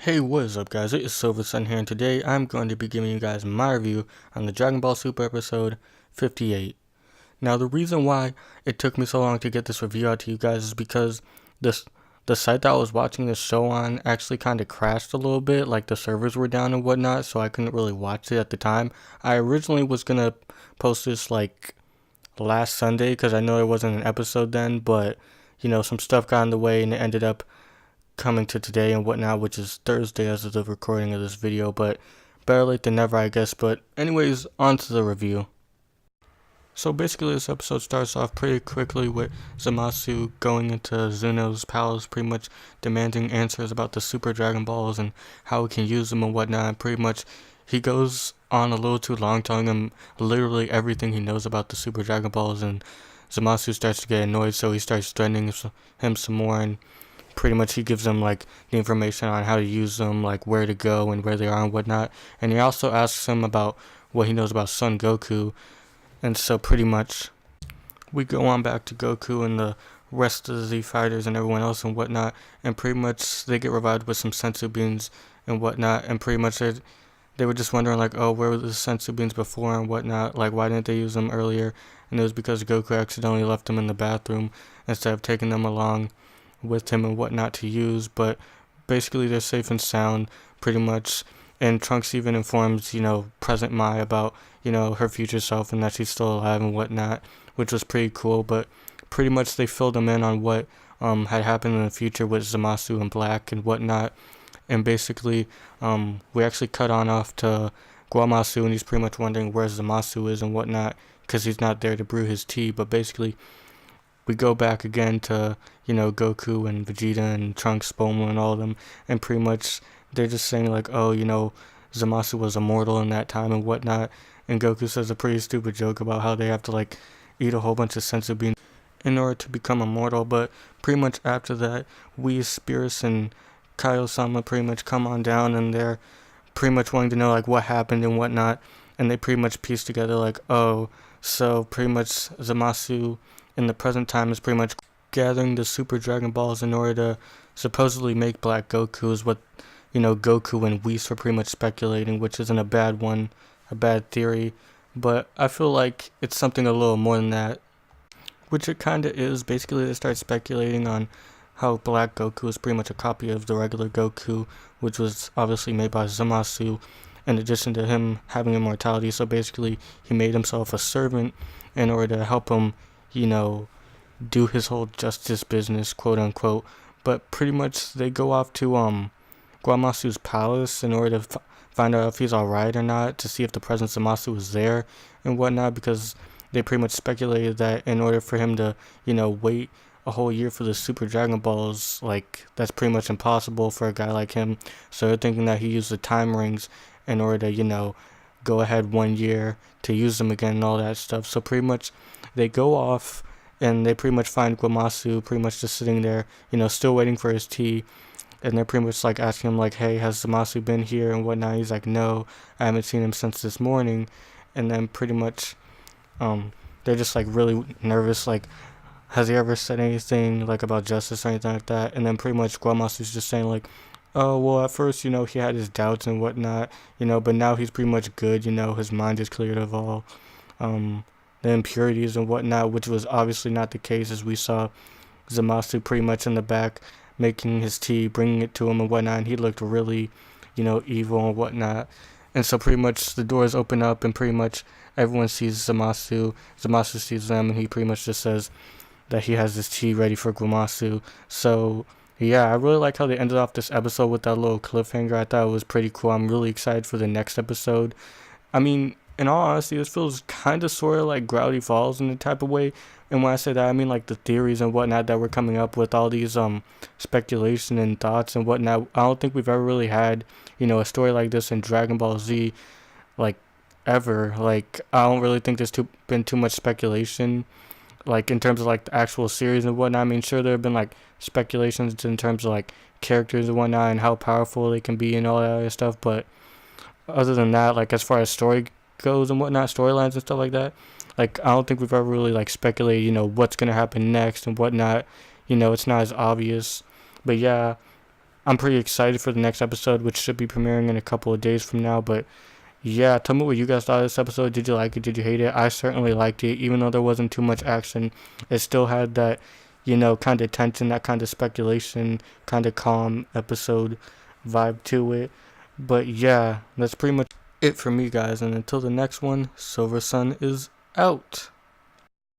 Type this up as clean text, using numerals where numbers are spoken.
Hey, what is up guys, it is Silver Sun here, and today I'm going to be giving you guys my review on the Dragon Ball Super episode 58. Now the reason why it took me so long to get this review out to you guys is because the site that I was watching the show on actually kind of crashed a little bit, like the servers were down and whatnot, so I couldn't really watch it at the time. I originally was going to post this like last Sunday because I know there wasn't an episode then, but some stuff got in the way and it ended up coming to today and whatnot, which is Thursday as of the recording of this video, but better late than never, I guess. But anyways, on to the review. So basically this episode starts off pretty quickly with Zamasu going into Zuno's palace, pretty much demanding answers about the Super Dragon Balls and how he can use them and whatnot. And pretty much he goes on a little too long, telling him literally everything he knows about the Super Dragon Balls, and Zamasu starts to get annoyed, so he starts threatening him some more, and pretty much he gives them like the information on how to use them, like where to go and where they are and whatnot. And he also asks him about what he knows about Son Goku. And so pretty much we go on back to Goku and the rest of the Z fighters and everyone else and whatnot, and pretty much they get revived with some sensu beans and whatnot. And pretty much they were just wondering like, oh, where were the sensu beans before and whatnot, like why didn't they use them earlier? And it was because Goku accidentally left them in the bathroom instead of taking them along with him and whatnot to use. But basically they're safe and sound pretty much, and Trunks even informs present Mai about her future self and that she's still alive and whatnot, which was pretty cool. But pretty much they filled him in on what had happened in the future with Zamasu and Black and whatnot. And basically we actually cut on off to Guamasu, and he's pretty much wondering where Zamasu is and whatnot because he's not there to brew his tea. But basically we go back again to, Goku and Vegeta and Trunks, Bulma and all of them, and pretty much they're just saying like, oh, Zamasu was immortal in that time and whatnot, and Goku says a pretty stupid joke about how they have to like eat a whole bunch of senzu beans in order to become immortal. But pretty much after that, Whis, Beerus, and Kaiosama pretty much come on down, and they're pretty much wanting to know like what happened and whatnot, and they pretty much piece together like, oh, so pretty much Zamasu in the present time is pretty much gathering the Super Dragon Balls in order to supposedly make Black Goku, is what Goku and Whis were pretty much speculating, which isn't a bad theory, but I feel like it's something a little more than that, which it kinda is. Basically they start speculating on how Black Goku is pretty much a copy of the regular Goku, which was obviously made by Zamasu, in addition to him having immortality. So basically he made himself a servant in order to help him do his whole justice business, quote unquote. But pretty much they go off to Guamasu's palace in order to find out if he's alright or not, to see if the presence of Zamasu is there and whatnot, because they pretty much speculated that in order for him to wait a whole year for the Super Dragon Balls, like that's pretty much impossible for a guy like him. So they're thinking that he used the time rings in order to go ahead 1 year to use them again and all that stuff. So pretty much they go off and they pretty much find Guamasu pretty much just sitting there, still waiting for his tea. And they're pretty much like asking him like, hey, has Zamasu been here and whatnot? He's like, no, I haven't seen him since this morning. And then pretty much they're just like really nervous, like, has he ever said anything like about justice or anything like that? And then pretty much Guamasu's just saying like, oh, well, at first, he had his doubts and whatnot, but now he's pretty much good, his mind is cleared of all the impurities and whatnot, which was obviously not the case, as we saw Zamasu pretty much in the back making his tea, bringing it to him and whatnot, and he looked really, evil and whatnot. And so pretty much the doors open up and pretty much everyone sees Zamasu. Zamasu sees them, and he pretty much just says that he has his tea ready for Guamasu. So yeah, I really like how they ended off this episode with that little cliffhanger. I thought it was pretty cool. I'm really excited for the next episode. I mean, in all honesty, this feels kind of sort of like Gravity Falls in a type of way. And when I say that, I mean like the theories and whatnot that we're coming up with, all these speculation and thoughts and whatnot. I don't think we've ever really had a story like this in Dragon Ball Z, like ever. Like I don't really think there's been too much speculation, like in terms of like the actual series and whatnot. I mean, sure, there have been like speculations in terms of like characters and whatnot and how powerful they can be and all that other stuff, but other than that, like as far as story goes and whatnot, storylines and stuff like that, like I don't think we've ever really like speculated what's gonna happen next and whatnot. It's not as obvious. But yeah, I'm pretty excited for the next episode, which should be premiering in a couple of days from now. But yeah, tell me what you guys thought of this episode. Did you like it? Did you hate it? I certainly liked it. Even though there wasn't too much action, it still had that, kind of tension, that kind of speculation, kind of calm episode vibe to it. But yeah, that's pretty much it for me, guys. And until the next one, Silver Sun is out.